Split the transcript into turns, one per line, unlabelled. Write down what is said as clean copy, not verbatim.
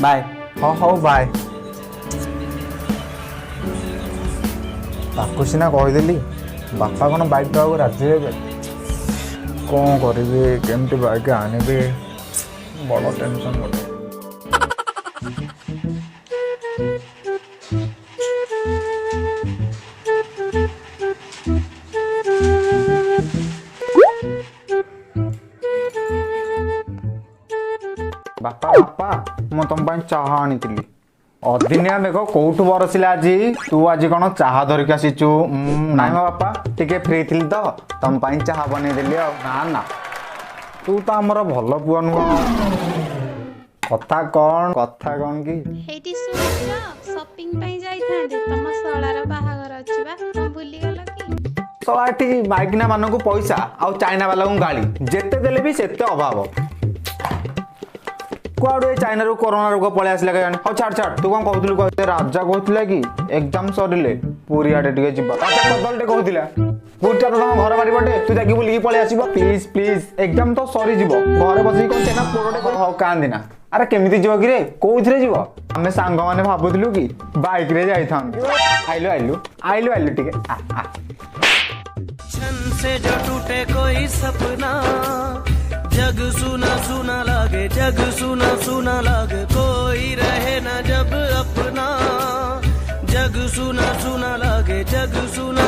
Bye.
हाँ bye. ताको सीना कहीदेली बापा कौन बाइक दवा राजी हे कौन करेंगे केमती बाइक आने बड़ टेंशन गोटे। बापा बापा मु तुम चाह आनी अदिनिया मेघ कौटू बरसिला आज तू आज कौन चाह धरिक आसीचु नाई मो बापा टिके फ्री थी तो तुम चाह बनईदेली ना ना तू तो आमर भल पुआ नुह कथा कौन कि
हेटी सुनिलो शॉपिंग पई जाइथांदे तम सळार बाहागर अछि बा तुम भूली गेल कि
सलाटी माइकिना मान को पैसा आ चाइना वाला को गाड़ी जेते देले भी सेते अभाव कुआडे चाइना रो कोरोना रोग पळे आसला का जाने छाड़ छाड़ तू कौन कहतलु कहते राजा कहतला कि एग्जाम सरिले पूरी आडे टिके जिबा राजा बदलटे कहतला पूरीटा तो तम घर बारी पटे तू जाकी बुली पळे आसीबो प्लीज प्लीज एग्जाम तो सरी जिवो घरे बसी कोन चेना पोरोटे हो कांदिना अरे केमिति जिवो कि रे कोउथरे जिवो हमें सांग माने भाबुतलु कि बाइक रे जाइथान आइलो टिके
छन से जो टूटे कोई सपना जग सुना सुना लागे जग सुना सुना लागे कोई रहे ना जब अपना जग सुना सुना